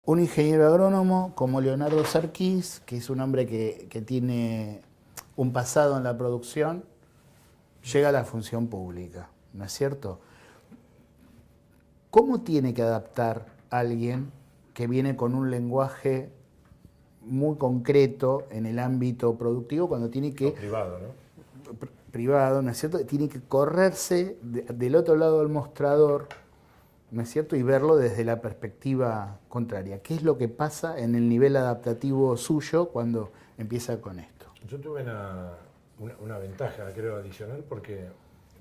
un ingeniero agrónomo como Leonardo Sarquís, que es un hombre que tiene un pasado en la producción, llega a la función pública, ¿no es cierto? ¿Cómo tiene que adaptar alguien que viene con un lenguaje muy concreto en el ámbito productivo cuando tiene que... O privado, ¿no? Privado, ¿no es cierto? Tiene que correrse del otro lado del mostrador, ¿no es cierto? Y verlo desde la perspectiva contraria. ¿Qué es lo que pasa en el nivel adaptativo suyo cuando empieza con esto? Yo tuve una ventaja, creo, adicional, porque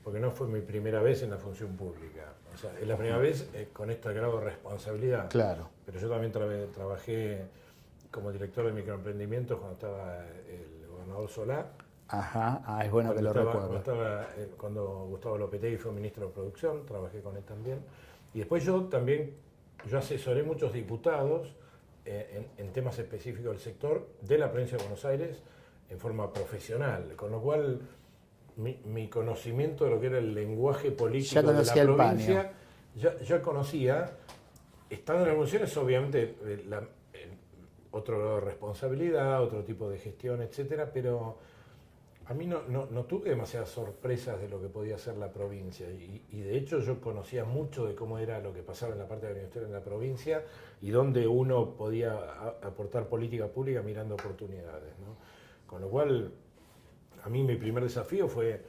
no fue mi primera vez en la función pública. O sea, es la primera vez con este grado de responsabilidad. Claro. Pero yo también trabajé como director de microemprendimientos cuando estaba el gobernador Solá. Ajá, es bueno que lo recuerdo. Cuando Gustavo Lopetegui fue ministro de Producción, trabajé con él también. Y después yo asesoré muchos diputados en temas específicos del sector de la provincia de Buenos Aires en forma profesional, con lo cual mi conocimiento de lo que era el lenguaje político de la provincia, ya conocía, estando en las funciones, obviamente, otro grado de responsabilidad, otro tipo de gestión, etcétera, pero a mí no tuve demasiadas sorpresas de lo que podía hacer la provincia y de hecho yo conocía mucho de cómo era lo que pasaba en la parte de la industria en la provincia y dónde uno podía aportar política pública mirando oportunidades, ¿no? Con lo cual, a mí mi primer desafío fue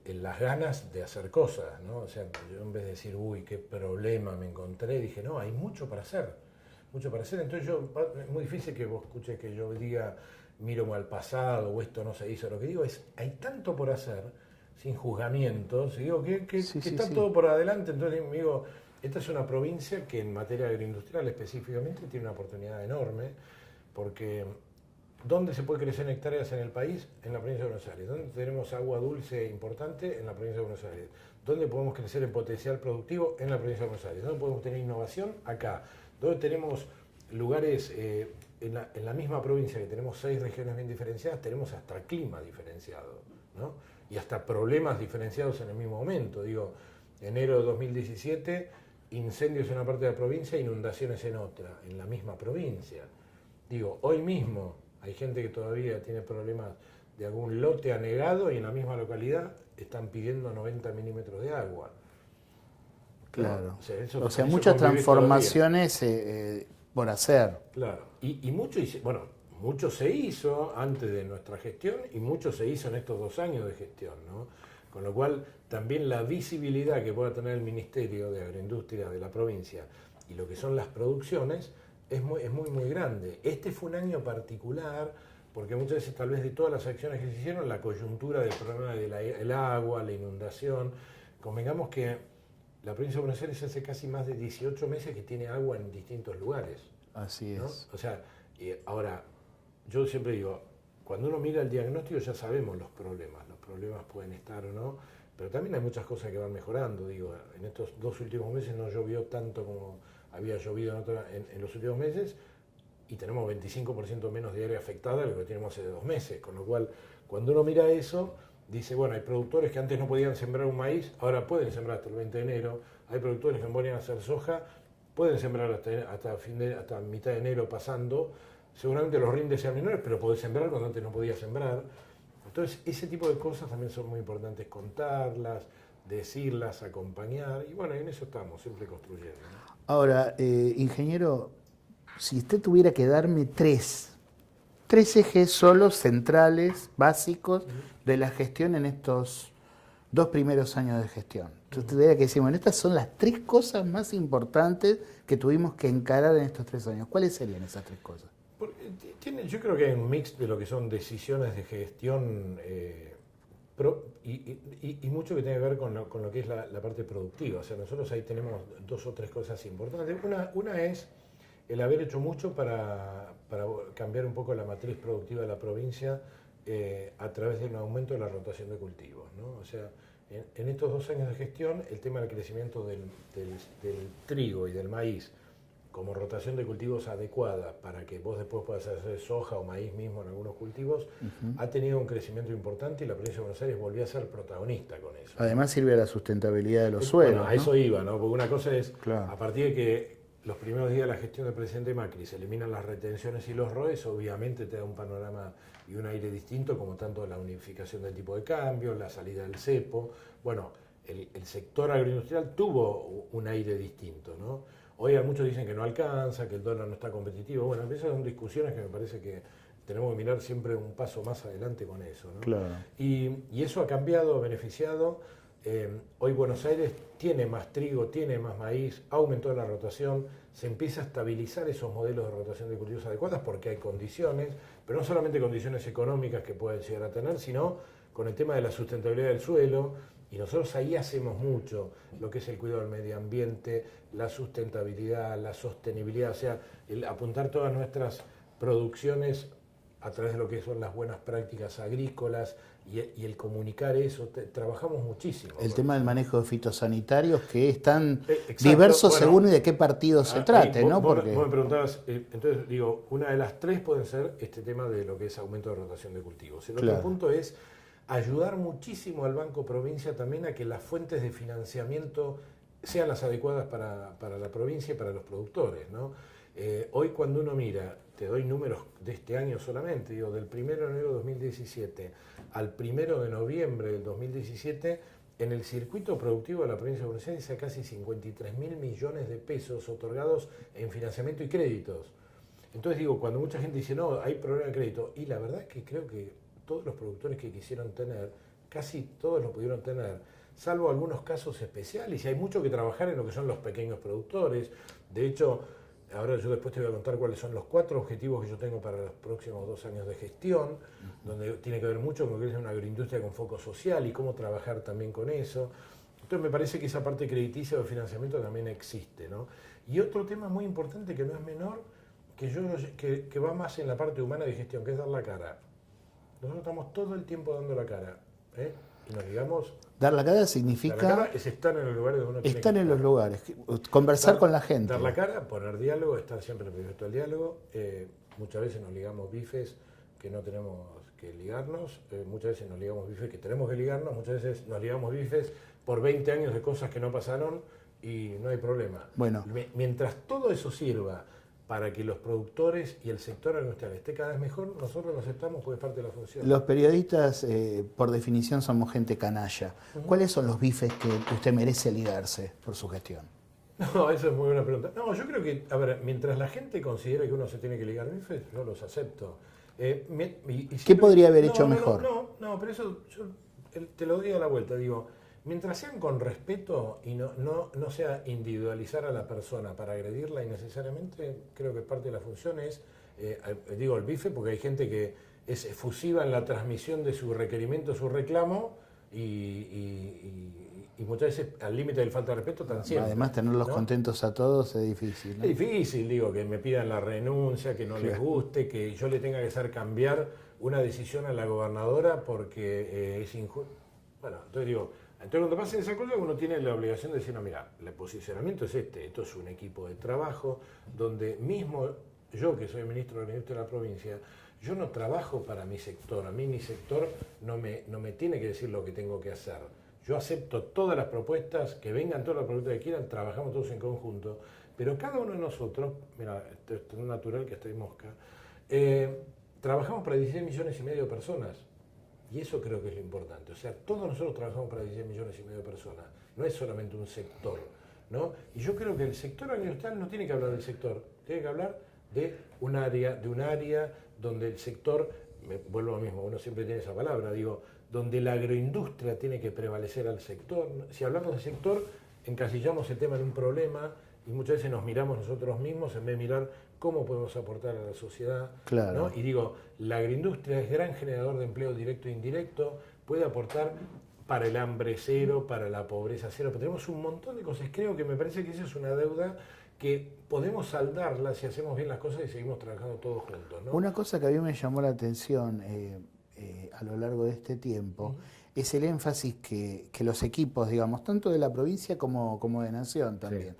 las ganas de hacer cosas, ¿no? O sea, yo en vez de decir, uy, qué problema me encontré, dije, no, hay mucho para hacer, mucho para hacer. Entonces es muy difícil que vos escuches que yo diga, miro al pasado o esto no se hizo. Lo que digo es, hay tanto por hacer, sin juzgamientos, y digo que está todo por adelante. Entonces me digo, esta es una provincia que en materia agroindustrial específicamente tiene una oportunidad enorme, porque ¿dónde se puede crecer en hectáreas en el país? En la provincia de Buenos Aires. ¿Dónde tenemos agua dulce importante? En la provincia de Buenos Aires. ¿Dónde podemos crecer en potencial productivo? En la provincia de Buenos Aires. ¿Dónde podemos tener innovación? Acá. ¿Dónde tenemos lugares... En la misma provincia que tenemos 6 regiones bien diferenciadas, tenemos hasta clima diferenciado, ¿no? Y hasta problemas diferenciados en el mismo momento. Digo, enero de 2017, incendios en una parte de la provincia, inundaciones en otra, en la misma provincia. Digo, hoy mismo hay gente que todavía tiene problemas de algún lote anegado y en la misma localidad están pidiendo 90 milímetros de agua. Claro. ¿No? O sea muchas transformaciones por hacer. Claro. Y mucho se hizo antes de nuestra gestión y mucho se hizo en estos 2 años de gestión, ¿no? Con lo cual, también la visibilidad que pueda tener el Ministerio de Agroindustria de la provincia y lo que son las producciones es muy grande. Este fue un año particular porque muchas veces, tal vez de todas las acciones que se hicieron, la coyuntura del problema del agua, la inundación, convengamos que la provincia de Buenos Aires hace casi más de 18 meses que tiene agua en distintos lugares. Así es. ¿No? O sea, ahora, yo siempre digo, cuando uno mira el diagnóstico ya sabemos los problemas pueden estar o no, pero también hay muchas cosas que van mejorando. Digo, en estos 2 últimos meses no llovió tanto como había llovido en los últimos meses y tenemos 25% menos de área afectada de lo que teníamos hace 2 meses, con lo cual, cuando uno mira eso, dice, bueno, hay productores que antes no podían sembrar un maíz, ahora pueden sembrar hasta el 20 de enero, hay productores que no podían hacer soja, pueden sembrar hasta mitad de enero pasando, seguramente los rindes sean menores, pero podés sembrar cuando antes no podías sembrar. Entonces, ese tipo de cosas también son muy importantes contarlas, decirlas, acompañar, y bueno, en eso estamos, siempre construyendo, ¿no? Ahora, ingeniero, si usted tuviera que darme tres ejes solos, centrales, básicos, de la gestión en estos 2 primeros años de gestión. Entonces tuviera que decir, bueno, estas son las 3 cosas más importantes que tuvimos que encarar en estos 3 años. ¿Cuáles serían esas 3 cosas? Yo creo que hay un mix de lo que son decisiones de gestión y mucho que tiene que ver con lo que es la parte productiva. O sea, nosotros ahí tenemos 2 o 3 cosas importantes. Una es el haber hecho mucho para cambiar un poco la matriz productiva de la provincia a través de un aumento de la rotación de cultivos, ¿no? O sea, en estos 2 años de gestión, el tema del crecimiento del trigo y del maíz como rotación de cultivos adecuada para que vos después puedas hacer soja o maíz mismo en algunos cultivos, ha tenido un crecimiento importante y la provincia de Buenos Aires volvió a ser protagonista con eso. Además sirve a la sustentabilidad de los suelos. Bueno, a eso iba, ¿no? Porque una cosa es, claro, a partir de que los primeros días de la gestión del presidente Macri se eliminan las retenciones y los ROEs, obviamente te da un panorama y un aire distinto, como tanto la unificación del tipo de cambio, la salida del cepo. Bueno, el sector agroindustrial tuvo un aire distinto, ¿no? Hoy muchos dicen que no alcanza, que el dólar no está competitivo. Bueno, esas son discusiones que me parece que tenemos que mirar siempre un paso más adelante con eso, ¿no? Claro. Y eso ha cambiado, ha beneficiado. Hoy Buenos Aires tiene más trigo, tiene más maíz, ha aumentado la rotación, se empieza a estabilizar esos modelos de rotación de cultivos adecuadas porque hay condiciones, pero no solamente condiciones económicas que pueden llegar a tener, sino con el tema de la sustentabilidad del suelo, y nosotros ahí hacemos mucho, lo que es el cuidado del medio ambiente, la sustentabilidad, la sostenibilidad, o sea, el apuntar todas nuestras producciones a través de lo que son las buenas prácticas agrícolas y el comunicar eso, trabajamos muchísimo. El tema del manejo de fitosanitarios que es tan Exacto, diverso bueno, según de qué partido se trate, ¿no? Vos Porque... me preguntabas, entonces digo, una de las tres pueden ser este tema de lo que es aumento de rotación de cultivos. El Claro. otro punto es ayudar muchísimo al Banco Provincia también a que las fuentes de financiamiento sean las adecuadas para la provincia y para los productores, ¿no? Hoy cuando uno mira, te doy números de este año solamente, digo, del 1 de enero de 2017 al 1 de noviembre del 2017, en el circuito productivo de la provincia de Buenos Aires hay casi 53.000 millones de pesos otorgados en financiamiento y créditos. Entonces digo, cuando mucha gente dice, no, hay problema de crédito, y la verdad es que creo que todos los productores que quisieron tener, casi todos lo pudieron tener, salvo algunos casos especiales, y hay mucho que trabajar en lo que son los pequeños productores. De hecho, ahora yo después te voy a contar cuáles son los 4 objetivos que yo tengo para los próximos 2 años de gestión, donde tiene que ver mucho con lo que es una agroindustria con foco social y cómo trabajar también con eso. Entonces me parece que esa parte crediticia o de financiamiento también existe, ¿no? Y otro tema muy importante que no es menor, que va más en la parte humana de gestión, que es dar la cara. Nosotros estamos todo el tiempo dando la cara, ¿eh? Y nos digamos... Dar la cara Dar significa la cara es estar en los lugares donde uno tiene que estar en estar. los lugares, conversar con la gente. Dar la cara, poner diálogo, estar siempre abierto al diálogo. Muchas veces nos ligamos bifes que no tenemos que ligarnos, muchas veces nos ligamos bifes que tenemos que ligarnos, muchas veces nos ligamos bifes por 20 años de cosas que no pasaron y no hay problema. Bueno. Mientras todo eso sirva para que los productores y el sector agroindustrial esté cada vez mejor, nosotros lo aceptamos porque es parte de la función. Los periodistas, por definición, somos gente canalla. ¿Cuáles son los bifes que usted merece ligarse por su gestión? No, esa es muy buena pregunta. No, yo creo que, a ver, mientras la gente considere que uno se tiene que ligar bifes, yo los acepto. ¿Qué podría haber hecho mejor? No, pero eso yo te lo doy a la vuelta. Digo, mientras sean con respeto y no sea individualizar a la persona para agredirla innecesariamente, creo que parte de la función es, digo el bife, porque hay gente que es efusiva en la transmisión de su requerimiento, su reclamo, y muchas veces al límite del falta de respeto tan siempre. Además, tenerlos ¿no? contentos a todos es difícil, ¿no? Es difícil, digo, que me pidan la renuncia, que no les guste, que yo le tenga que hacer cambiar una decisión a la gobernadora porque es injusto. Bueno, entonces digo, entonces cuando pasen esas cosas uno tiene la obligación de decir, no, mira, el posicionamiento es esto es un equipo de trabajo donde mismo yo, que soy ministro de la Industria de la provincia, yo no trabajo para mi sector, a mí mi sector no me tiene que decir lo que tengo que hacer. Yo acepto todas las propuestas, que vengan todas las propuestas que quieran, trabajamos todos en conjunto, pero cada uno de nosotros, mira, esto es tan natural que estoy mosca, trabajamos para 16 millones y medio de personas. Y eso creo que es lo importante. O sea, todos nosotros trabajamos para 16 millones y medio de personas. No es solamente un sector, ¿no? Y yo creo que el sector agroindustrial no tiene que hablar del sector, tiene que hablar de un área donde el sector, me vuelvo a lo mismo, uno siempre tiene esa palabra, digo, donde la agroindustria tiene que prevalecer al sector. Si hablamos del sector, encasillamos el tema en un problema y muchas veces nos miramos nosotros mismos en vez de mirar cómo podemos aportar a la sociedad. Claro. ¿no? Y digo, la agroindustria es gran generador de empleo directo e indirecto, puede aportar para el hambre cero, para la pobreza cero, pero tenemos un montón de cosas. Creo que me parece que esa es una deuda que podemos saldarla si hacemos bien las cosas y seguimos trabajando todos juntos, ¿no? Una cosa que a mí me llamó la atención a lo largo de este tiempo es el énfasis que los equipos, digamos, tanto de la provincia como de Nación también,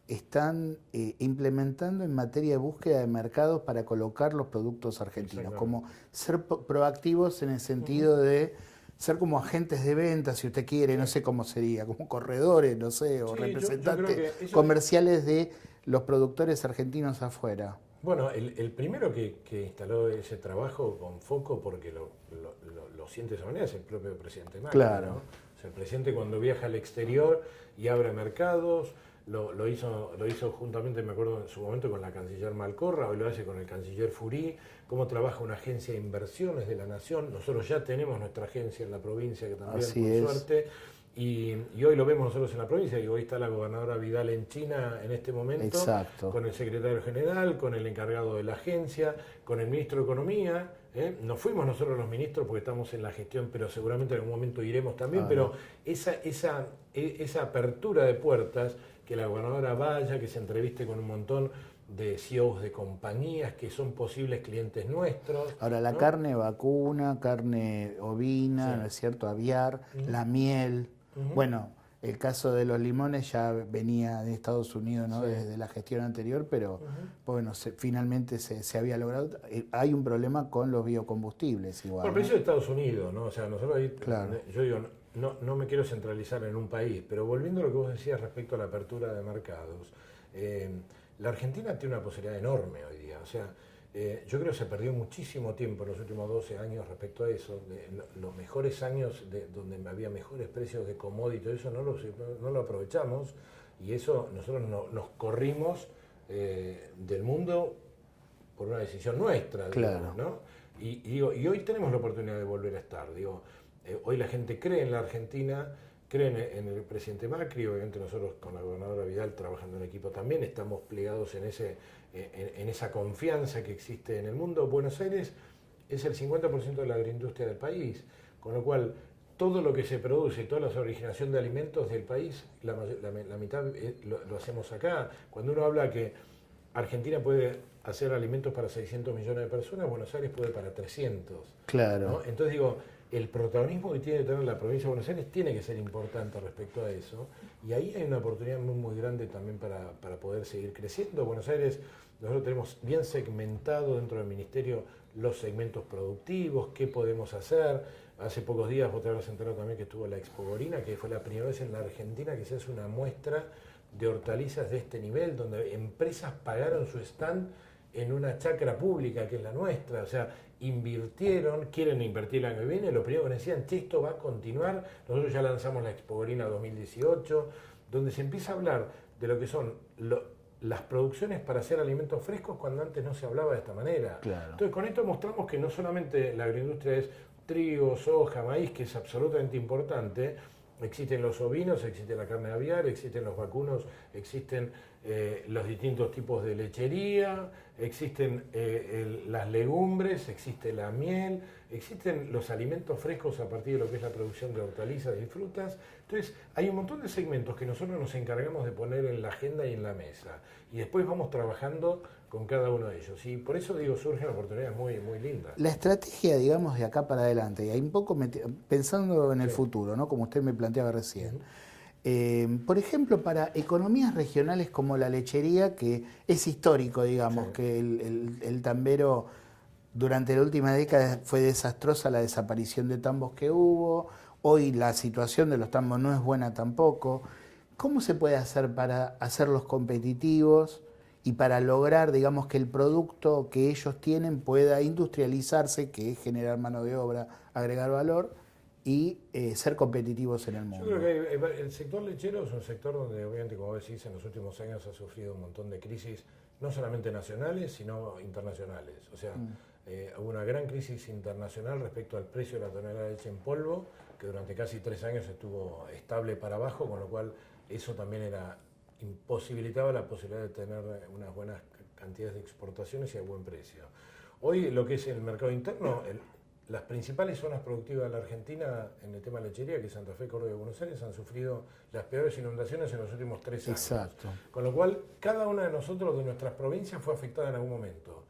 están implementando en materia de búsqueda de mercados para colocar los productos argentinos, como ser proactivos en el sentido de ser como agentes de venta, si usted quiere, no sé cómo sería, como corredores, no sé, o representantes comerciales de los productores argentinos afuera? Bueno, el primero que instaló ese trabajo con foco, porque lo siente de esa manera, es el propio presidente Macri. Claro. ¿No? O sea, el presidente cuando viaja al exterior y abre mercados, lo hizo juntamente, me acuerdo en su momento, con la canciller Malcorra, hoy lo hace con el canciller Furí, cómo trabaja una agencia de inversiones de la Nación. Nosotros ya tenemos nuestra agencia en la provincia, que también, Así por es. suerte, y hoy lo vemos nosotros en la provincia, y hoy está la gobernadora Vidal en China en este momento, Exacto. con el secretario general, con el encargado de la agencia, con el ministro de Economía. No fuimos nosotros los ministros porque estamos en la gestión, pero seguramente en algún momento iremos también, pero esa apertura de puertas, que la gobernadora vaya, que se entreviste con un montón de CEOs de compañías que son posibles clientes nuestros. Ahora, la carne vacuna, carne ovina, ¿no es cierto? Aviar, la miel. Bueno, el caso de los limones ya venía de Estados Unidos, ¿no? Desde la gestión anterior, pero bueno, finalmente se había logrado. Hay un problema con los biocombustibles igual. Por el precio de Estados Unidos, ¿no? O sea, nosotros ahí, claro. Yo digo, no me quiero centralizar en un país, pero volviendo a lo que vos decías respecto a la apertura de mercados, la Argentina tiene una posibilidad enorme hoy día. O sea, yo creo que se perdió muchísimo tiempo en los últimos 12 años respecto a eso. Los mejores años donde había mejores precios de commodity, eso no lo aprovechamos, y eso nosotros nos corrimos del mundo por una decisión nuestra, digamos, ¿no? Y hoy tenemos la oportunidad de volver a estar. Hoy la gente cree en la Argentina, cree en el presidente Macri. Obviamente nosotros con la gobernadora Vidal trabajando en equipo también estamos plegados en esa confianza que existe en el mundo. Buenos Aires es el 50% de la agroindustria del país, con lo cual todo lo que se produce, toda la originación de alimentos del país, la mitad lo hacemos acá. Cuando uno habla que Argentina puede hacer alimentos para 600 millones de personas, Buenos Aires puede para 300. Claro. ¿No? Entonces digo, el protagonismo que tiene que tener la provincia de Buenos Aires tiene que ser importante respecto a eso, y ahí hay una oportunidad muy, muy grande también para poder seguir creciendo. Buenos Aires, nosotros tenemos bien segmentado dentro del ministerio los segmentos productivos, qué podemos hacer. Hace pocos días vos te habrás enterado también que estuvo la Expo Gorina, que fue la primera vez en la Argentina que se hace una muestra de hortalizas de este nivel, donde empresas pagaron su stand en una chacra pública que es la nuestra. O sea, invirtieron, quieren invertir el año que viene. Lo primero que decían, che, esto va a continuar. Nosotros ya lanzamos la Expo Gorina 2018, donde se empieza a hablar de lo que son las producciones para hacer alimentos frescos, cuando antes no se hablaba de esta manera. Claro. Entonces, con esto mostramos que no solamente la agroindustria es trigo, soja, maíz, que es absolutamente importante. Existen los ovinos, existe la carne aviar, existen los vacunos, existen los distintos tipos de lechería, existen las legumbres, existe la miel, existen los alimentos frescos a partir de lo que es la producción de hortalizas y frutas. Entonces, hay un montón de segmentos que nosotros nos encargamos de poner en la agenda y en la mesa, y después vamos trabajando con cada uno de ellos. Y por eso digo, surgen oportunidades muy, muy lindas. La estrategia, digamos, de acá para adelante, y hay un poco pensando en el futuro, ¿no? Como usted me planteaba recién. Por ejemplo, para economías regionales como la lechería, que es histórico, digamos, que el tambero durante la última década fue desastrosa la desaparición de tambos que hubo, hoy la situación de los tambos no es buena tampoco. ¿Cómo se puede hacer para hacerlos competitivos y para lograr, digamos, que el producto que ellos tienen pueda industrializarse, que es generar mano de obra, agregar valor y ser competitivos en el mundo? Yo creo que el sector lechero es un sector donde, obviamente, como decís, en los últimos años ha sufrido un montón de crisis, no solamente nacionales, sino internacionales. O sea, hubo una gran crisis internacional respecto al precio de la tonelada de leche en polvo, que durante casi 3 años estuvo estable para abajo, con lo cual eso también imposibilitaba la posibilidad de tener unas buenas cantidades de exportaciones y a buen precio. Hoy lo que es el mercado interno, las principales zonas productivas de la Argentina en el tema de lechería, que es Santa Fe, Córdoba y Buenos Aires, han sufrido las peores inundaciones en los últimos 3 años. Exacto. Con lo cual, cada una de nosotros, de nuestras provincias, fue afectada en algún momento.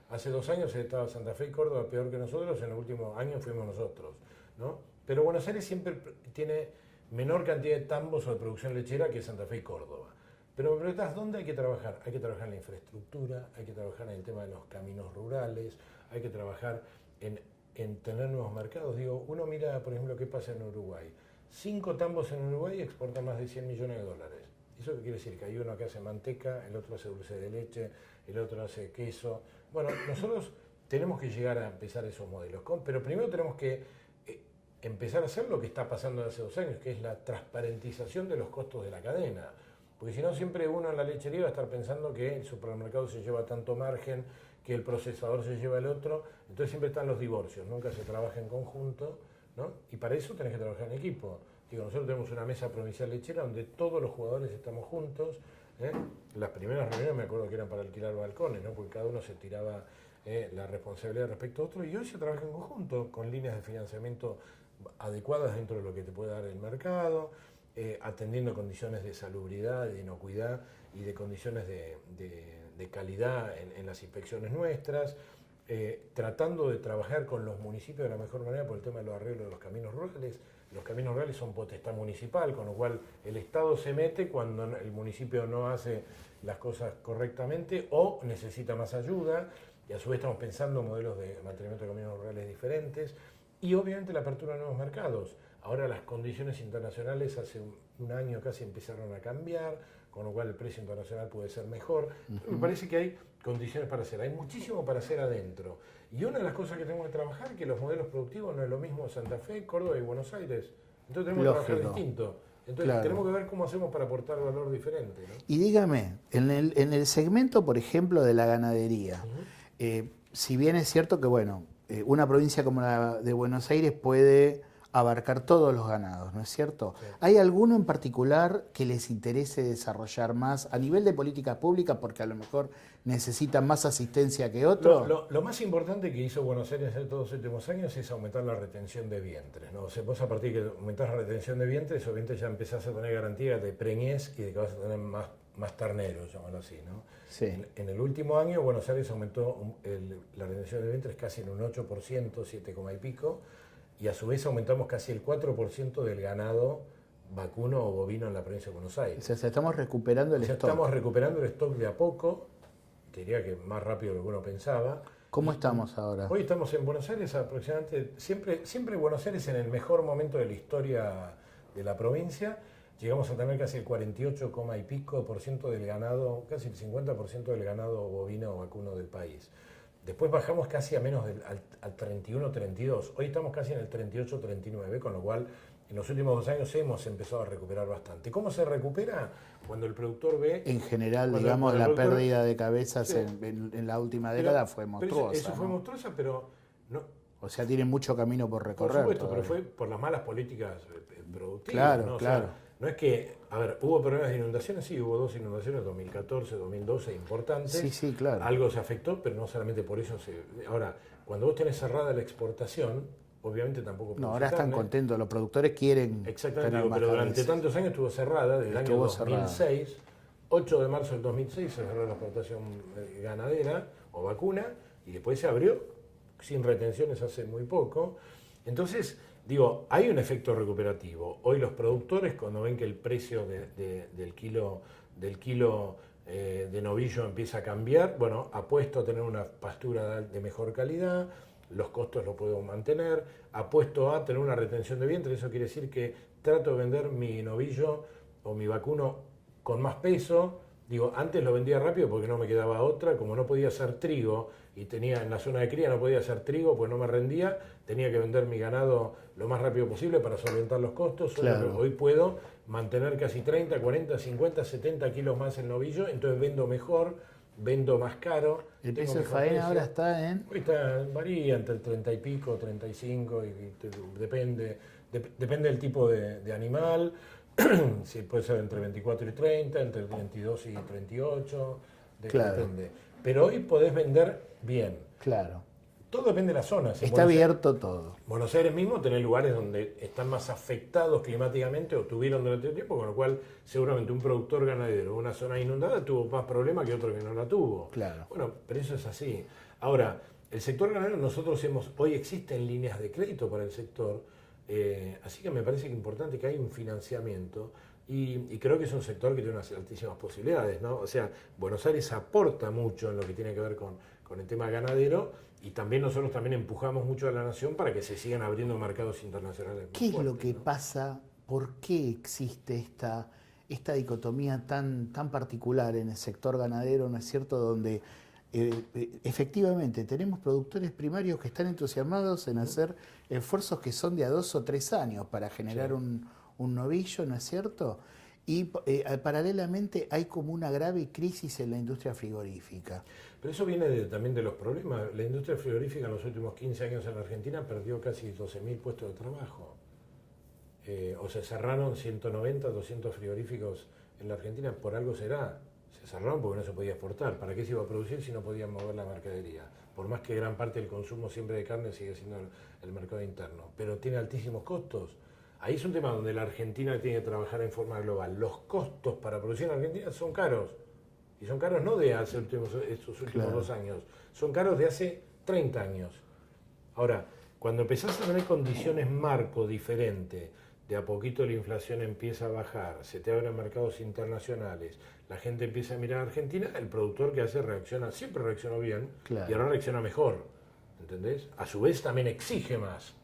Hace 2 años estaba Santa Fe y Córdoba peor que nosotros, en el último año fuimos nosotros, ¿no? Pero Buenos Aires siempre tiene menor cantidad de tambos o de producción lechera que Santa Fe y Córdoba. Pero me preguntas, ¿dónde hay que trabajar? Hay que trabajar en la infraestructura, hay que trabajar en el tema de los caminos rurales, hay que trabajar en tener nuevos mercados. Digo, uno mira, por ejemplo, qué pasa en Uruguay. 5 tambos en Uruguay exportan más de 100 millones de dólares. ¿Eso qué quiere decir? Que hay uno que hace manteca, el otro hace dulce de leche, el otro hace queso. Bueno, nosotros tenemos que llegar a empezar esos modelos, pero primero tenemos que empezar a hacer lo que está pasando hace 2 años, que es la transparentización de los costos de la cadena. Porque si no, siempre uno en la lechería va a estar pensando que el supermercado se lleva tanto margen, que el procesador se lleva el otro, entonces siempre están los divorcios, nunca se trabaja en conjunto, ¿no? Y para eso tenés que trabajar en equipo. Digo, nosotros tenemos una mesa provincial lechera donde todos los jugadores estamos juntos. Las primeras reuniones me acuerdo que eran para alquilar balcones, ¿no? Porque cada uno se tiraba la responsabilidad respecto a otro, y hoy se trabaja en conjunto, con líneas de financiamiento adecuadas dentro de lo que te puede dar el mercado, atendiendo condiciones de salubridad, de inocuidad y de condiciones de calidad en las inspecciones nuestras, tratando de trabajar con los municipios de la mejor manera por el tema de los arreglos de los caminos rurales. Los caminos rurales son potestad municipal, con lo cual el Estado se mete cuando el municipio no hace las cosas correctamente o necesita más ayuda, y a su vez estamos pensando en modelos de mantenimiento de caminos rurales diferentes, y obviamente la apertura de nuevos mercados. Ahora las condiciones internacionales hace un año casi empezaron a cambiar, con lo cual el precio internacional puede ser mejor. Me parece que hay condiciones para hacer, hay muchísimo para hacer adentro. Y una de las cosas que tenemos que trabajar es que los modelos productivos no es lo mismo Santa Fe, Córdoba y Buenos Aires. Entonces tenemos que trabajar distinto. Entonces tenemos que ver cómo hacemos para aportar valor diferente, ¿no? Y dígame, en el segmento, por ejemplo, de la ganadería, si bien es cierto que, bueno, una provincia como la de Buenos Aires puede abarcar todos los ganados, ¿no es cierto? Sí. ¿Hay alguno en particular que les interese desarrollar más a nivel de políticas públicas porque a lo mejor necesitan más asistencia que otro? Lo más importante que hizo Buenos Aires en estos 2 últimos años es aumentar la retención de vientres, ¿no? O sea, vos a partir de que aumentás la retención de vientres, obviamente ya empezás a tener garantía de preñez y de que vas a tener más terneros, llamarlo así, ¿no? Sí. En el último año Buenos Aires aumentó la retención de vientres casi en un 8%, 7, y pico, y a su vez aumentamos casi el 4% del ganado vacuno o bovino en la provincia de Buenos Aires. O sea, estamos recuperando el stock. Estamos recuperando el stock de a poco, te diría que más rápido de lo que uno pensaba. ¿Cómo estamos ahora? Hoy estamos en Buenos Aires aproximadamente, siempre Buenos Aires en el mejor momento de la historia de la provincia. Llegamos a tener casi el 48, y pico por ciento del ganado, casi el 50% del ganado bovino o vacuno del país. Después bajamos casi a menos al 31, 32. Hoy estamos casi en el 38, 39, con lo cual en los últimos 2 años hemos empezado a recuperar bastante. ¿Cómo se recupera? Cuando el productor ve... En general, digamos, la pérdida de cabezas sí, en la última década fue monstruosa. Eso fue monstruosa, pero no... O sea, tiene mucho camino por recorrer. Por supuesto, pero fue por las malas políticas productivas. Claro, ¿no? claro. O sea, no es que, a ver, hubo problemas de inundaciones, sí, hubo 2 inundaciones, 2014, 2012, importantes. Sí, sí, claro. Algo se afectó, pero no solamente por eso se... Ahora, cuando vos tenés cerrada la exportación, obviamente tampoco... No, ahora están contentos, los productores quieren... Exactamente, digo, pero durante tantos años estuvo cerrada, desde el año 2006, 8 de marzo del 2006 se cerró la exportación ganadera o vacuna, y después se abrió sin retenciones hace muy poco. Entonces... Digo, hay un efecto recuperativo. Hoy los productores, cuando ven que el precio del kilo de novillo empieza a cambiar, bueno, apuesto a tener una pastura de mejor calidad, los costos lo puedo mantener, apuesto a tener una retención de vientre, eso quiere decir que trato de vender mi novillo o mi vacuno con más peso. Digo, antes lo vendía rápido porque no me quedaba otra, como no podía hacer trigo y tenía en la zona de cría no podía hacer trigo pues no me rendía, tenía que vender mi ganado lo más rápido posible para solventar los costos. Claro. Hoy puedo mantener casi 30, 40, 50, 70 kilos más el novillo, entonces vendo mejor, vendo más caro. ¿El precio de faena ahora está en? Hoy varía entre el 30 y pico, 35, depende del tipo de animal. Sí, puede ser entre 24 y 30, entre 22 y 38, claro. Depende. Pero hoy podés vender bien. Claro. Todo depende de las zonas. Está abierto todo. Buenos Aires mismo tenés lugares donde están más afectados climáticamente o tuvieron durante el tiempo, con lo cual seguramente un productor ganadero en una zona inundada tuvo más problemas que otro que no la tuvo. Claro. Bueno, pero eso es así. Ahora, el sector ganadero, hoy existen líneas de crédito para el sector, así que me parece que es importante que hay un financiamiento y creo que es un sector que tiene unas altísimas posibilidades, ¿no? O sea, Buenos Aires aporta mucho en lo que tiene que ver con el tema ganadero y también nosotros también empujamos mucho a la nación para que se sigan abriendo mercados internacionales. ¿Qué es lo que pasa? ¿Por qué existe esta dicotomía tan particular en el sector ganadero, ¿no es cierto?, donde efectivamente tenemos productores primarios que están entusiasmados en hacer esfuerzos que son de a 2 o 3 años para generar un novillo, ¿no es cierto? Y paralelamente hay como una grave crisis en la industria frigorífica. Pero eso viene también de los problemas. La industria frigorífica en los últimos 15 años en la Argentina perdió casi 12.000 puestos de trabajo. O se cerraron 190, 200 frigoríficos en la Argentina, por algo será. Se cerraron porque no se podía exportar. ¿Para qué se iba a producir si no podían mover la mercadería? Por más que gran parte del consumo siempre de carne sigue siendo el mercado interno. Pero tiene altísimos costos. Ahí es un tema donde la Argentina tiene que trabajar en forma global. Los costos para producir en Argentina son caros. Y son caros no de hace estos últimos 2 años. Son caros de hace 30 años. Ahora, cuando empezás a tener condiciones marco diferentes, de a poquito la inflación empieza a bajar, se te abren mercados internacionales, la gente empieza a mirar a Argentina, el productor que hace reacciona, siempre reaccionó bien, y ahora reacciona mejor, ¿entendés? A su vez también exige más.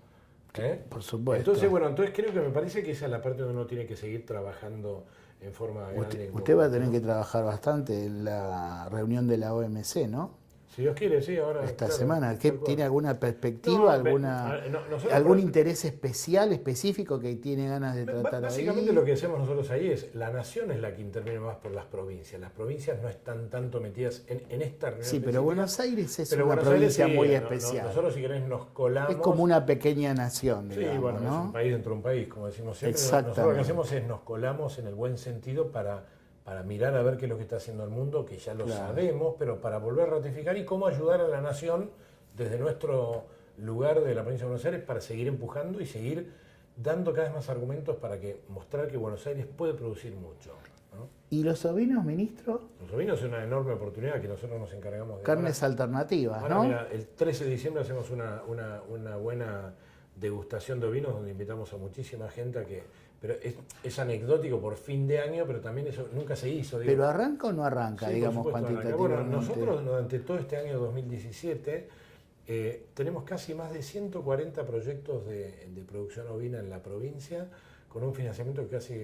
Por supuesto. Entonces creo que me parece que esa es la parte donde uno tiene que seguir trabajando en forma grande. Usted va a tener que trabajar bastante en la reunión de la OMC, ¿no? Si Dios quiere, sí, ahora. Esta semana. ¿Tiene alguna perspectiva, algún interés especial, específico que tiene ganas de tratar básicamente ahí? Lo que hacemos nosotros ahí es, la nación es la que interviene más por las provincias. Las provincias no están tanto metidas en esta reunión. Sí, pero Buenos Aires es una provincia muy especial. Nosotros, si querés, nos colamos. Es como una pequeña nación, digamos, sí, bueno, ¿no? es un país dentro de un país, como decimos siempre. Exactamente. Nosotros lo que hacemos es nos colamos en el buen sentido para mirar a ver qué es lo que está haciendo el mundo, que ya lo sabemos, pero para volver a ratificar y cómo ayudar a la nación desde nuestro lugar de la provincia de Buenos Aires para seguir empujando y seguir dando cada vez más argumentos para mostrar que Buenos Aires puede producir mucho, ¿no? ¿Y los ovinos, ministro? Los ovinos es una enorme oportunidad que nosotros nos encargamos de... Carnes alternativas, ahora, ¿no? Mira, el 13 de diciembre hacemos una buena degustación de ovinos donde invitamos a muchísima gente a que... Pero es anecdótico por fin de año, pero también eso nunca se hizo. Digo. ¿Pero arranca o no arranca, sí, digamos, cuantitativamente? Bueno, nosotros durante todo este año 2017 tenemos casi más de 140 proyectos de producción ovina en la provincia, con un financiamiento que casi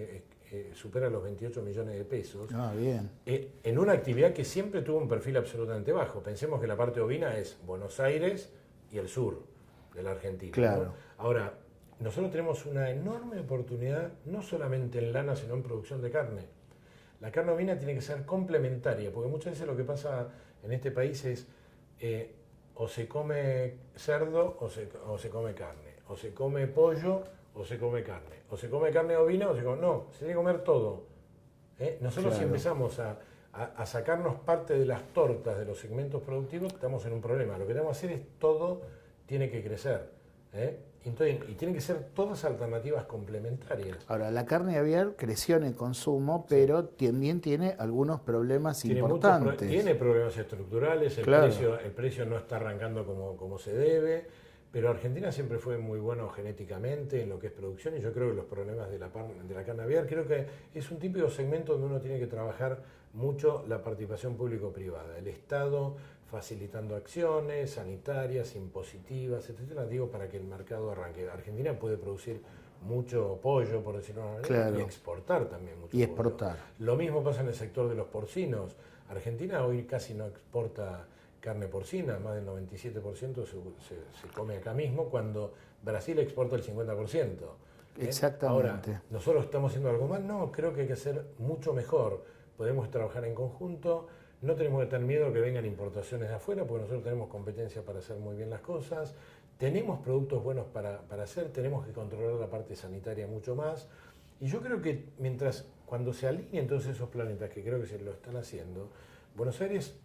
supera los 28 millones de pesos. Ah, bien. En una actividad que siempre tuvo un perfil absolutamente bajo. Pensemos que la parte ovina es Buenos Aires y el sur de la Argentina. Claro. ¿no? Ahora, nosotros tenemos una enorme oportunidad, no solamente en lana, sino en producción de carne. La carne ovina tiene que ser complementaria, porque muchas veces lo que pasa en este país es o se come cerdo o se come carne, o se come pollo o se come carne, o se come carne ovina o se come... No, se tiene que comer todo. Nosotros si empezamos a sacarnos parte de las tortas de los segmentos productivos, estamos en un problema. Lo que tenemos que hacer es todo tiene que crecer. Entonces, y tienen que ser todas alternativas complementarias. Ahora, la carne aviar creció en el consumo, pero también tiene algunos problemas importantes. Tiene problemas estructurales, el precio no está arrancando como se debe, pero Argentina siempre fue muy bueno genéticamente en lo que es producción, y yo creo que los problemas de la carne aviar, creo que es un típico segmento donde uno tiene que trabajar mucho la participación público-privada. El Estado facilitando acciones sanitarias, impositivas, etcétera, digo, para que el mercado arranque. Argentina puede producir mucho pollo, por decirlo de una manera, y exportar también mucho pollo. Lo mismo pasa en el sector de los porcinos. Argentina hoy casi no exporta carne porcina, más del 97% se come acá mismo, cuando Brasil exporta el 50%. Exactamente. Ahora, ¿nosotros estamos haciendo algo mal? No, creo que hay que hacer mucho mejor. Podemos trabajar en conjunto. No tenemos que tener miedo que vengan importaciones de afuera, porque nosotros tenemos competencia para hacer muy bien las cosas, tenemos productos buenos para hacer, tenemos que controlar la parte sanitaria mucho más. Y yo creo que cuando se alineen todos esos planetas, que creo que se lo están haciendo, Buenos Aires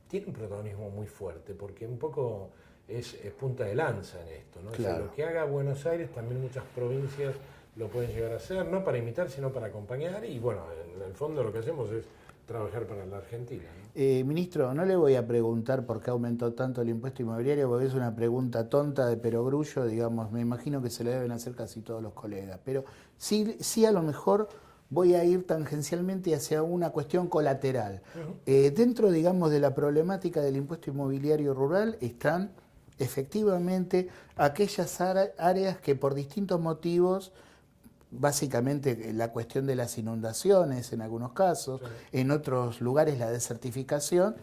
tiene un protagonismo muy fuerte, porque un poco es punta de lanza en esto, ¿no? Claro. O sea, lo que haga Buenos Aires, también muchas provincias lo pueden llegar a hacer, no para imitar, sino para acompañar, y bueno, en el fondo lo que hacemos es trabajar para la Argentina, ¿no? Ministro, no le voy a preguntar por qué aumentó tanto el impuesto inmobiliario, porque es una pregunta tonta de perogrullo, digamos, me imagino que se le deben hacer casi todos los colegas, pero sí a lo mejor voy a ir tangencialmente hacia una cuestión colateral. Dentro, digamos, de la problemática del impuesto inmobiliario rural están efectivamente aquellas áreas que por distintos motivos básicamente la cuestión de las inundaciones en algunos casos, en otros lugares la desertificación,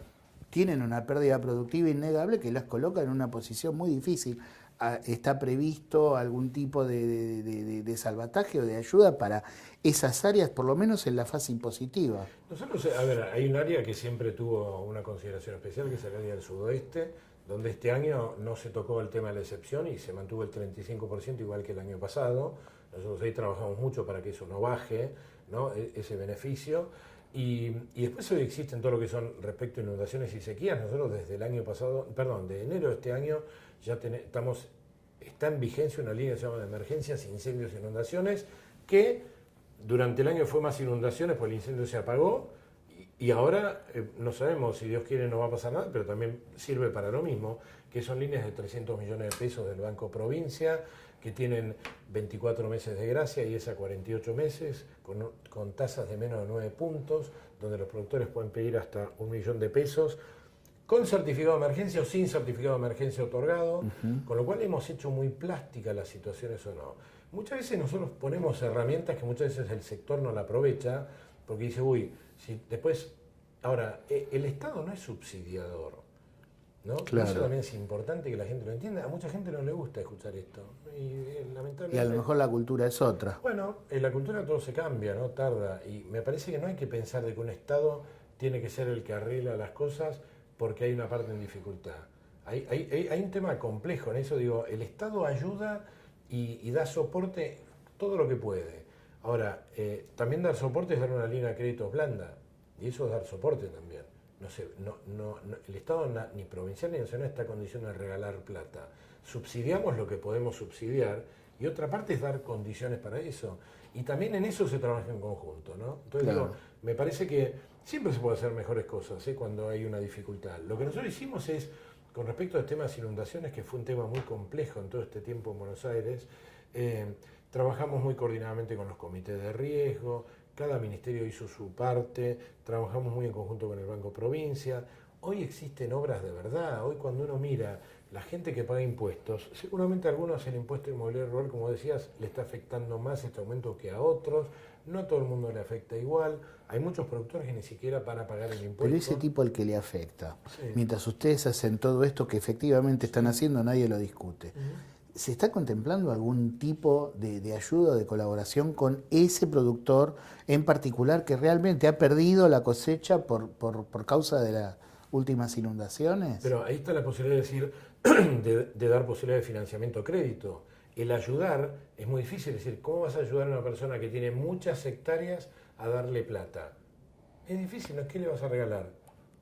tienen una pérdida productiva innegable que las coloca en una posición muy difícil. ¿Está previsto algún tipo de salvataje o de ayuda para esas áreas, por lo menos en la fase impositiva? Nosotros, a ver, hay un área que siempre tuvo una consideración especial, que es el área del sudoeste, donde este año no se tocó el tema de la excepción y se mantuvo el 35% igual que el año pasado. Nosotros ahí trabajamos mucho para que eso no baje, ¿no? Ese beneficio. Y después hoy existen todo lo que son respecto a inundaciones y sequías. Nosotros desde el año pasado, perdón, de enero de este año ya está en vigencia una línea que se llama de emergencias, incendios e inundaciones, que durante el año fue más inundaciones, pues el incendio se apagó y ahora no sabemos, si Dios quiere no va a pasar nada, pero también sirve para lo mismo, que son líneas de 300 millones de pesos del Banco Provincia, que tienen 24 meses de gracia y es a 48 meses, con tasas de menos de 9 puntos, donde los productores pueden pedir hasta 1 millón de pesos, con certificado de emergencia o sin certificado de emergencia otorgado, con lo cual hemos hecho muy plásticas las situaciones o no. Muchas veces nosotros ponemos herramientas que muchas veces el sector no la aprovecha, porque dice, uy, si después, ahora, el Estado no es subsidiador, ¿no? Claro. Eso también es importante que la gente lo entienda. A mucha gente no le gusta escuchar esto. Lamentablemente, Y a lo mejor la cultura es otra. bueno, en la cultura todo se cambia, ¿no? Tarda. Y me parece que no hay que pensar de que un Estado tiene que ser el que arregla las cosas porque hay una parte en dificultad. Hay un tema complejo en eso. Digo, el Estado ayuda y da soporte todo lo que puede. Ahora, también dar soporte es dar una línea de crédito blanda. Y eso es dar soporte también. No sé, el Estado ni provincial ni nacional está en condición de regalar plata. Subsidiamos lo que podemos subsidiar y otra parte es dar condiciones para eso. Y también en eso se trabaja en conjunto, ¿no? Entonces Claro. digo, me parece que siempre se puede hacer mejores cosas cuando hay una dificultad. Lo que nosotros hicimos es, con respecto a temas de inundaciones, que fue un tema muy complejo en todo este tiempo en Buenos Aires, trabajamos muy coordinadamente con los comités de riesgo, cada ministerio hizo su parte, trabajamos muy en conjunto con el Banco Provincia. Hoy existen obras de verdad, hoy cuando uno mira la gente que paga impuestos, seguramente a algunos el impuesto inmobiliario rural, como decías, le está afectando más este aumento que a otros, no a todo el mundo le afecta igual, hay muchos productores que ni siquiera van a pagar el impuesto. Pero ese tipo al que le afecta. Sí. Mientras ustedes hacen todo esto que efectivamente están haciendo, nadie lo discute. ¿Se está contemplando algún tipo de ayuda o de colaboración con ese productor en particular que realmente ha perdido la cosecha por causa de las últimas inundaciones? Pero ahí está la posibilidad de decir, de dar posibilidad de financiamiento crédito. El ayudar es muy difícil, es decir, ¿cómo vas a ayudar a una persona que tiene muchas hectáreas a darle plata? Es difícil, ¿no? ¿Qué le vas a regalar?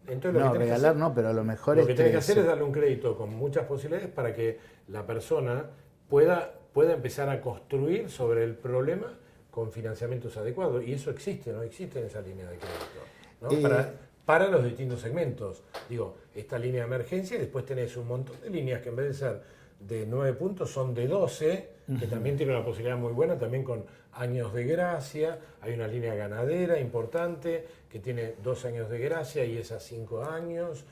Entonces, No, regalar no, pero a lo mejor lo que tienes que hacer es darle un crédito con muchas posibilidades para que la persona pueda empezar a construir sobre el problema con financiamientos adecuados. Y eso existe, ¿no? Existe en esa línea de crédito, ¿no? Para los distintos segmentos. Digo, esta línea de emergencia y después tenés un montón de líneas que en vez de ser de 9 puntos son de 12, que también tiene una posibilidad muy buena, también con años de gracia. Hay una línea ganadera importante que tiene 2 años de gracia y es a 5 años.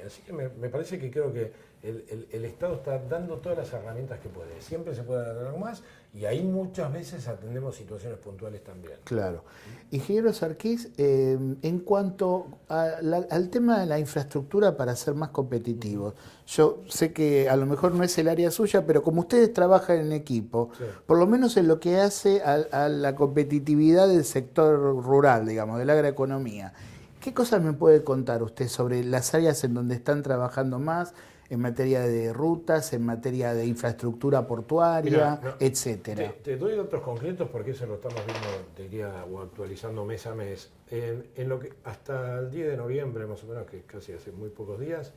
Así que me parece que creo que el Estado está dando todas las herramientas que puede. Siempre se puede dar algo más y ahí muchas veces atendemos situaciones puntuales también. Claro. Ingeniero Sarquís, en cuanto al tema de la infraestructura para ser más competitivos, yo sé que a lo mejor no es el área suya, pero como ustedes trabajan en equipo, Sí. por lo menos en lo que hace a la competitividad del sector rural, digamos, de la agroeconomía, ¿qué cosas me puede contar usted sobre las áreas en donde están trabajando más, en materia de rutas, en materia de infraestructura portuaria, Mirá, etcétera? Te doy datos concretos porque eso lo estamos viendo, diría, o actualizando mes a mes. En lo que hasta el 10 de noviembre, más o menos, que casi hace muy pocos días,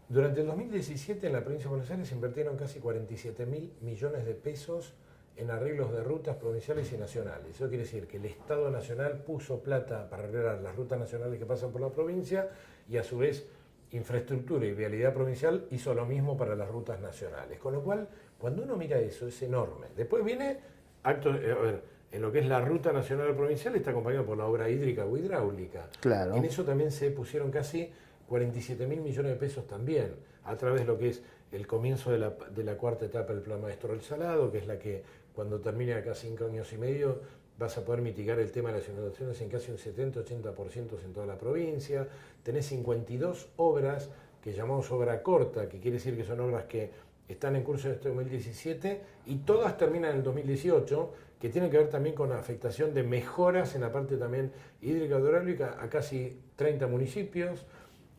durante el 2017 en la provincia de Buenos Aires se invirtieron casi 47.000 millones de pesos en arreglos de rutas provinciales y nacionales. Eso quiere decir que el Estado Nacional puso plata para arreglar las rutas nacionales que pasan por la provincia y a su vez Infraestructura y Vialidad Provincial hizo lo mismo para las rutas nacionales. Con lo cual, cuando uno mira eso, es enorme. Después viene, en lo que es la ruta nacional provincial, está acompañado por la obra hídrica o hidráulica. Claro. En eso también se pusieron casi 47.000 millones de pesos también, a través de lo que es el comienzo de la cuarta etapa del Plan Maestro del Salado, que es la que cuando termine acá 5 años y medio, vas a poder mitigar el tema de las inundaciones en casi un 70-80% en toda la provincia. Tenés 52 obras que llamamos obra corta, que quiere decir que son obras que están en curso en este 2017 y todas terminan en el 2018, que tienen que ver también con la afectación de mejoras en la parte también hídrica hidráulica a casi 30 municipios.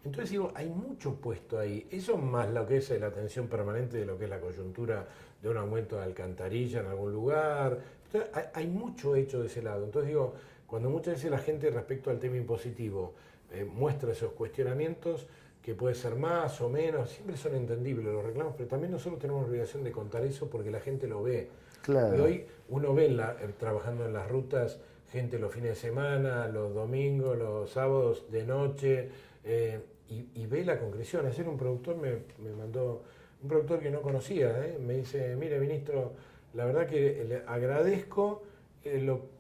Entonces digo, hay mucho puesto ahí. Eso más lo que es la atención permanente de lo que es la coyuntura de un aumento de alcantarilla en algún lugar. Entonces, hay mucho hecho de ese lado. Entonces digo, cuando muchas veces la gente respecto al tema impositivo muestra esos cuestionamientos, que puede ser más o menos, siempre son entendibles los reclamos, pero también nosotros tenemos la obligación de contar eso porque la gente lo ve. Claro. Y hoy uno ve trabajando en las rutas, gente los fines de semana, los domingos, los sábados de noche, y ve la concreción. Ayer un productor me mandó, un productor que no conocía, me dice, mire ministro, la verdad que le agradezco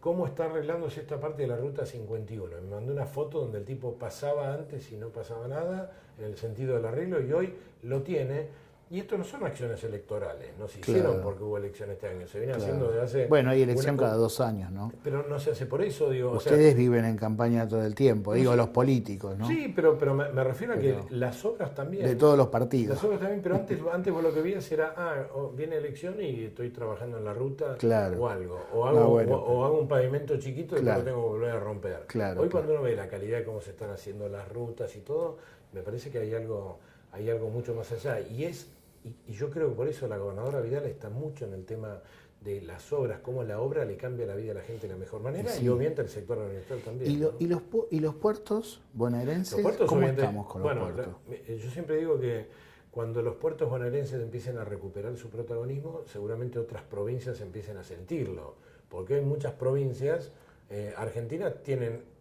cómo está arreglándose esta parte de la ruta 51. Me mandó una foto donde el tipo pasaba antes y no pasaba nada en el sentido del arreglo y hoy lo tiene. Y esto no son acciones electorales, no se hicieron porque hubo elección este año, se viene haciendo desde hace... Bueno, hay elección cada 2 años, ¿no? Pero no se hace por eso, digo... Ustedes viven en campaña todo el tiempo, digo los políticos, ¿no? Sí, pero me refiero a que las obras también... De todos los partidos. Las obras también, pero antes vos lo que veías era, viene elección y estoy trabajando en la ruta o algo. O hago un pavimento chiquito y después lo tengo que volver a romper. Hoy cuando uno ve la calidad de cómo se están haciendo las rutas y todo, me parece que hay algo mucho más allá. Y yo creo que por eso la gobernadora Vidal está mucho en el tema de las obras, cómo la obra le cambia la vida a la gente de la mejor manera y obviamente el sector agroindustrial también. ¿Y los puertos bonaerenses? ¿Cómo estamos con los puertos? Yo siempre digo que cuando los puertos bonaerenses empiecen a recuperar su protagonismo, seguramente otras provincias empiecen a sentirlo, porque hay muchas provincias, Argentina tienen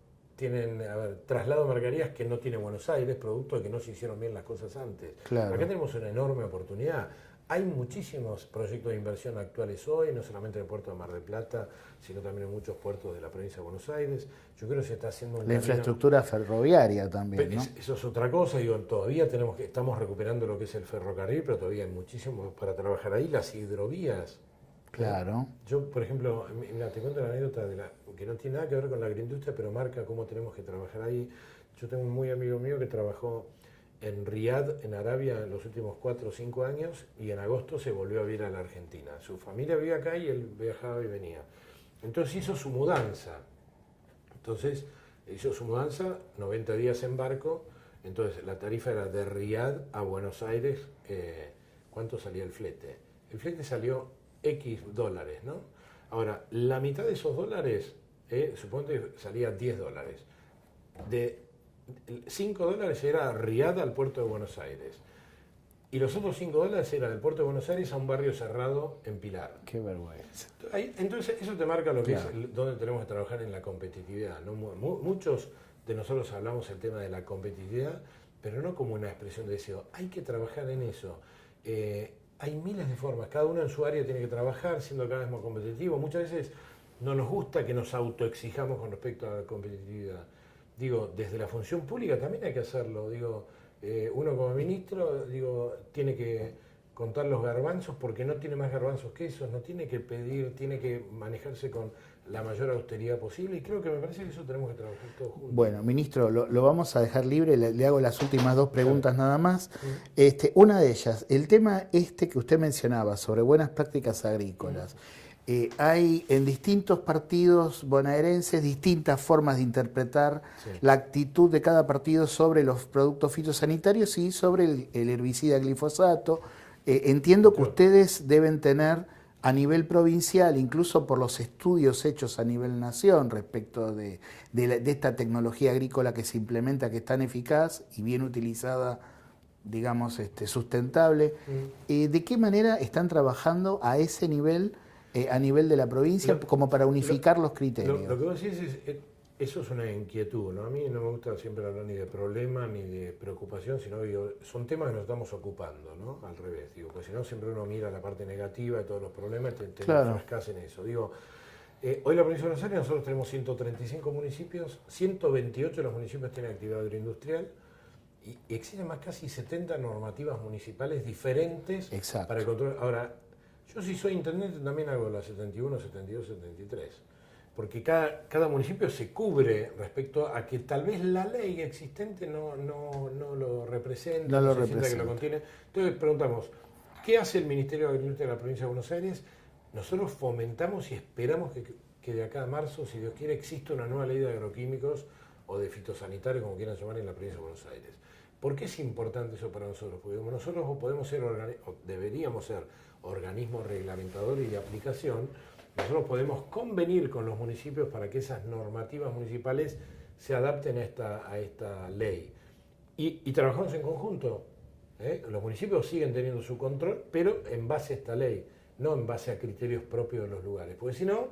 traslado de mercaderías que no tiene Buenos Aires, producto de que no se hicieron bien las cosas antes. Claro. Acá tenemos una enorme oportunidad. Hay muchísimos proyectos de inversión actuales hoy, no solamente en el puerto de Mar del Plata, sino también en muchos puertos de la provincia de Buenos Aires. Yo creo que se está haciendo la infraestructura ferroviaria también, ¿no? Eso es otra cosa, todavía estamos recuperando lo que es el ferrocarril, pero todavía hay muchísimo para trabajar ahí, las hidrovías. Claro. Yo, por ejemplo, mira, te cuento la anécdota que no tiene nada que ver con la agroindustria, pero marca cómo tenemos que trabajar ahí. Yo tengo un muy amigo mío que trabajó en Riad, en Arabia, en los últimos 4 o 5 años, y en agosto se volvió a vivir a la Argentina. Su familia vivía acá y él viajaba y venía. Entonces hizo su mudanza. 90 días en barco. Entonces la tarifa era de Riad a Buenos Aires. ¿Cuánto salía el flete? El flete salió X dólares, ¿no? Ahora, la mitad de esos dólares, supongo que salía $10. De $5 era Riad al puerto de Buenos Aires. Y los otros $5 eran del puerto de Buenos Aires a un barrio cerrado en Pilar. Qué vergüenza. Entonces, eso te marca lo que es donde tenemos que trabajar en la competitividad, ¿no? Muchos de nosotros hablamos el tema de la competitividad, pero no como una expresión de deseo. Hay que trabajar en eso. Hay miles de formas, cada uno en su área tiene que trabajar siendo cada vez más competitivo. Muchas veces no nos gusta que nos autoexijamos con respecto a la competitividad. Digo, desde la función pública también hay que hacerlo. Digo, uno como ministro, tiene que contar los garbanzos porque no tiene más garbanzos que esos, no tiene que pedir, tiene que manejarse con la mayor austeridad posible y creo que me parece que eso tenemos que trabajar todos juntos. Bueno, ministro, lo vamos a dejar libre, le hago las últimas 2 preguntas nada más. Una de ellas, el tema que usted mencionaba sobre buenas prácticas agrícolas. Hay en distintos partidos bonaerenses distintas formas de interpretar la actitud de cada partido sobre los productos fitosanitarios y sobre el herbicida glifosato. Entiendo que ustedes deben tener a nivel provincial, incluso por los estudios hechos a nivel nación respecto de esta tecnología agrícola que se implementa, que es tan eficaz y bien utilizada, digamos, sustentable, ¿de qué manera están trabajando a ese nivel, a nivel de la provincia, como para unificar los criterios? Lo que vos decís eso es una inquietud, ¿no? A mí no me gusta siempre hablar ni de problema ni de preocupación, sino son temas que nos estamos ocupando, ¿no? Al revés, porque si no siempre uno mira la parte negativa de todos los problemas y te enfrascas en eso. Hoy la provincia de Buenos Aires nosotros tenemos 135 municipios, 128 de los municipios tienen actividad agroindustrial y existen más casi 70 normativas municipales diferentes para el control. Ahora, Yo si soy intendente también hago la 71, 72, 73. Porque cada municipio se cubre respecto a que tal vez la ley existente no lo representa, No lo se sienta que representa. lo contiene. Entonces preguntamos, ¿qué hace el Ministerio de Agricultura de la Provincia de Buenos Aires? Nosotros fomentamos y esperamos que de acá a marzo, si Dios quiere, exista una nueva ley de agroquímicos o de fitosanitarios, como quieran llamar, en la Provincia de Buenos Aires. ¿Por qué es importante eso para nosotros? Porque como nosotros podemos ser, o deberíamos ser, organismos reglamentadores y de aplicación, nosotros podemos convenir con los municipios para que esas normativas municipales se adapten a esta ley. Y trabajamos en conjunto. Los municipios siguen teniendo su control, pero en base a esta ley, no en base a criterios propios de los lugares. Porque si no,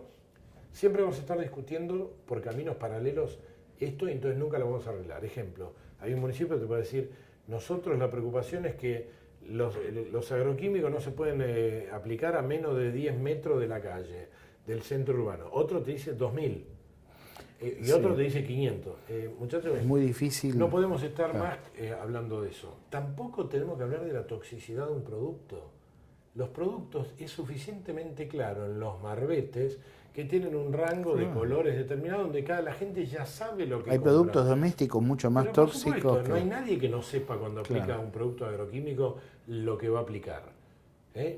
siempre vamos a estar discutiendo por caminos paralelos esto y entonces nunca lo vamos a arreglar. Ejemplo, hay un municipio que te puede decir, nosotros la preocupación es que los agroquímicos no se pueden aplicar a menos de 10 metros de la calle, del centro urbano. Otro te dice 2000 y otro te dice 500. Muchachos, Es muy difícil. no podemos estar más hablando de eso. Tampoco tenemos que hablar de la toxicidad de un producto. Los productos es suficientemente claro en los marbetes que tienen un rango de colores determinado donde la gente ya sabe lo que Hay compra. productos domésticos mucho más Pero, por tóxicos supuesto, que... no hay nadie que no sepa cuando aplica Claro. un producto agroquímico lo que va a aplicar.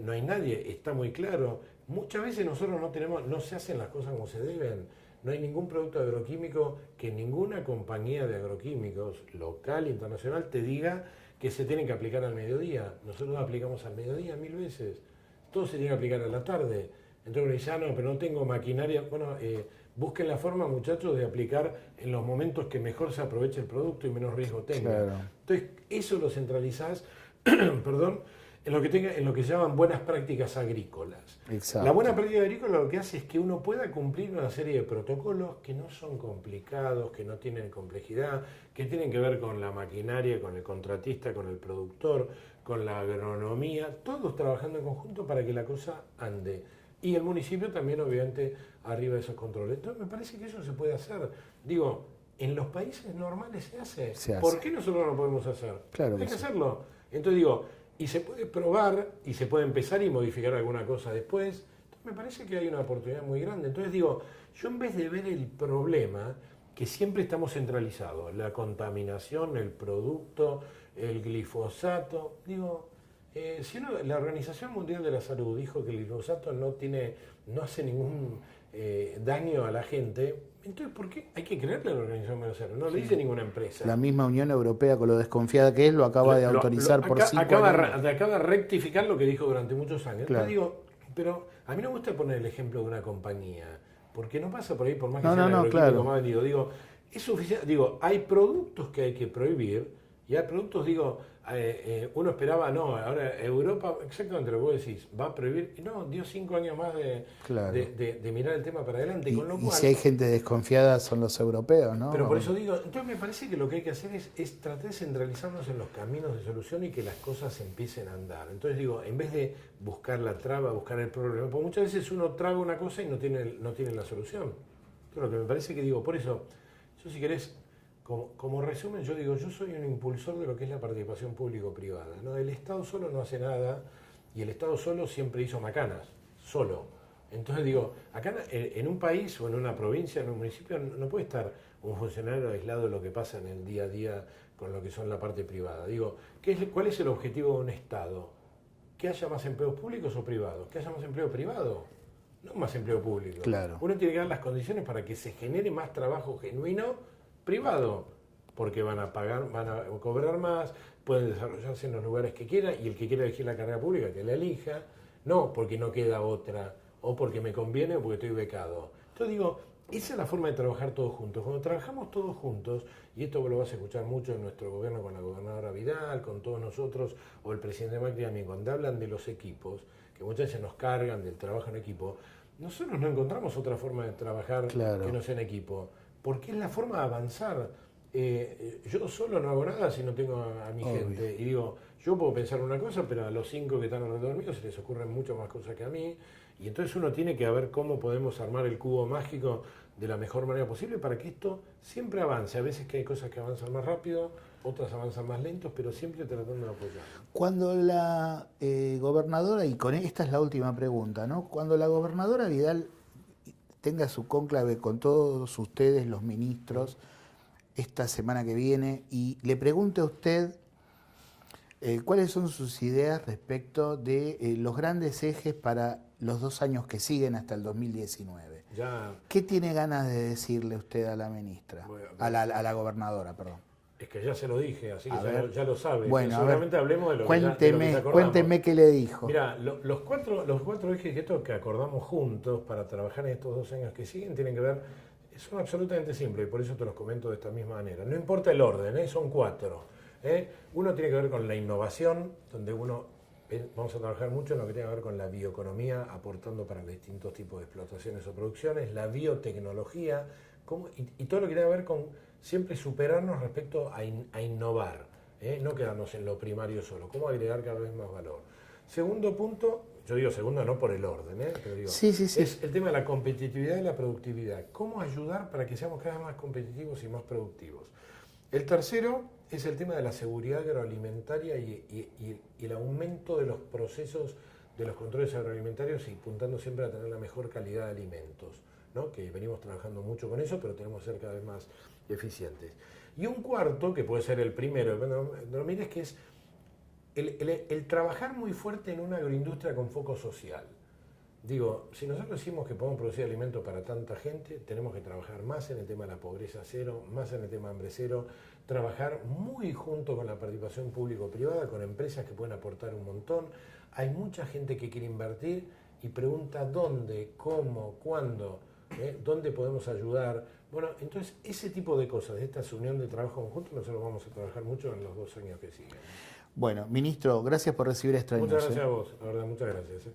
No hay nadie, está muy claro. Muchas veces nosotros no se hacen las cosas como se deben. No hay ningún producto agroquímico que ninguna compañía de agroquímicos, local, internacional, te diga que se tienen que aplicar al mediodía. Nosotros lo aplicamos al mediodía 1000 veces. Todo se tiene que aplicar a la tarde. Entonces uno dice, no, pero no tengo maquinaria. Bueno, busquen la forma, muchachos, de aplicar en los momentos que mejor se aproveche el producto y menos riesgo tenga. Claro. Entonces, eso lo centralizás, perdón, en lo que se llaman buenas prácticas agrícolas. Exacto. La buena práctica agrícola lo que hace es que uno pueda cumplir una serie de protocolos que no son complicados, que no tienen complejidad, que tienen que ver con la maquinaria, con el contratista, con el productor, con la agronomía, todos trabajando en conjunto para que la cosa ande. Y el municipio también, obviamente, arriba de esos controles. Entonces, me parece que eso se puede hacer. Digo, en los países normales se hace. Se hace. ¿Por qué nosotros no lo podemos hacer? Claro Hay que que sí. hacerlo. Entonces digo, y se puede probar, y se puede empezar y modificar alguna cosa después. Entonces, me parece que hay una oportunidad muy grande. Entonces digo, yo en vez de ver el problema, que siempre estamos centralizados, la contaminación, el producto, el glifosato, digo, si la Organización Mundial de la Salud dijo que el glifosato no hace ningún daño a la gente, entonces ¿por qué hay que creerle a la Organización Mundial de la Salud? No le dice ninguna empresa. La misma Unión Europea, con lo desconfiada que es, lo acaba de autorizar por 5 años. Acaba de rectificar lo que dijo durante muchos años. Claro. Entonces digo, pero a mí no me gusta poner el ejemplo de una compañía, porque no pasa por ahí, por más que No, sea no, el no, agroquímico claro. más vendido. Digo, es suficiente. Digo, hay productos que hay que prohibir y hay productos, digo, uno esperaba, no, ahora Europa, exactamente lo que vos decís, va a prohibir, y no, dio 5 años más Claro. de mirar el tema para adelante, con lo Y cual... si hay gente desconfiada son los europeos, ¿no? Pero por eso digo, entonces me parece que lo que hay que hacer es tratar de centralizarnos en los caminos de solución y que las cosas empiecen a andar. Entonces digo, en vez de buscar la traba, buscar el problema, porque muchas veces uno traba una cosa y no tiene la solución. Entonces lo que me parece que digo, por eso, yo si querés, como resumen, yo digo, yo soy un impulsor de lo que es la participación público-privada, ¿no? El Estado solo no hace nada y el Estado solo siempre hizo macanas, solo. Entonces digo, acá en un país o en una provincia, en un municipio, no puede estar un funcionario aislado de lo que pasa en el día a día con lo que son la parte privada. Digo, ¿cuál es el objetivo de un Estado? ¿Que haya más empleos públicos o privados? ¿Que haya más empleo privado? No más empleo público. Claro. Uno tiene que dar las condiciones para que se genere más trabajo genuino privado, porque van a pagar, van a cobrar más, pueden desarrollarse en los lugares que quieran y el que quiera elegir la carrera pública que la elija, no porque no queda otra o porque me conviene o porque estoy becado. Entonces digo, esa es la forma de trabajar todos juntos. Cuando trabajamos todos juntos, y esto vos lo vas a escuchar mucho en nuestro gobierno con la gobernadora Vidal, con todos nosotros, o el presidente Macri también, cuando hablan de los equipos, que muchas veces nos cargan del trabajo en equipo, nosotros no encontramos otra forma de trabajar Claro. que no sea en equipo, porque es la forma de avanzar. Yo solo no hago nada si no tengo a mi Obvio. gente. Y digo, yo puedo pensar una cosa, pero a los 5 que están alrededor mío se les ocurren mucho más cosas que a mí. Y entonces uno tiene que ver cómo podemos armar el cubo mágico de la mejor manera posible para que esto siempre avance. A veces que hay cosas que avanzan más rápido, otras avanzan más lentos, pero siempre tratando de apoyar. Cuando la gobernadora, y con esta es la última pregunta, ¿no? Cuando la gobernadora Vidal tenga su cónclave con todos ustedes, los ministros, esta semana que viene, y le pregunte a usted cuáles son sus ideas respecto de los grandes ejes para los 2 años que siguen hasta el 2019. ¿Qué tiene ganas de decirle usted a la ministra? A la gobernadora, perdón. Es que ya se lo dije, así que ya lo sabe. Bueno, seguramente hablemos de lo que ya acordamos. Cuénteme qué le dijo. Mira, los cuatro ejes que acordamos juntos para trabajar en estos 2 años que siguen tienen que ver, son absolutamente simples y por eso te los comento de esta misma manera. No importa el orden, son 4. Uno tiene que ver con la innovación, donde vamos a trabajar mucho en lo que tiene que ver con la bioeconomía, aportando para distintos tipos de explotaciones o producciones, la biotecnología, y todo lo que tiene que ver con siempre superarnos respecto a innovar, no quedarnos en lo primario solo, cómo agregar cada vez más valor. Segundo punto, yo digo segundo no por el orden, pero digo, sí. Es el tema de la competitividad y la productividad, cómo ayudar para que seamos cada vez más competitivos y más productivos. El tercero es el tema de la seguridad agroalimentaria y el aumento de los procesos de los controles agroalimentarios y apuntando siempre a tener la mejor calidad de alimentos, ¿no? Que venimos trabajando mucho con eso, pero tenemos que ser cada vez más eficientes. Y un cuarto, que puede ser el primero, depende de lo mires, que es el trabajar muy fuerte en una agroindustria con foco social. Digo, si nosotros decimos que podemos producir alimentos para tanta gente, tenemos que trabajar más en el tema de la pobreza cero, más en el tema de hambre cero, trabajar muy junto con la participación público-privada, con empresas que pueden aportar un montón. Hay mucha gente que quiere invertir y pregunta dónde, cómo, cuándo, dónde podemos ayudar. Bueno, entonces ese tipo de cosas, de esta unión de trabajo conjunto, nosotros vamos a trabajar mucho en los 2 años que siguen. Bueno, ministro, gracias por recibir esta Muchas gracias a vos, la verdad, muchas gracias.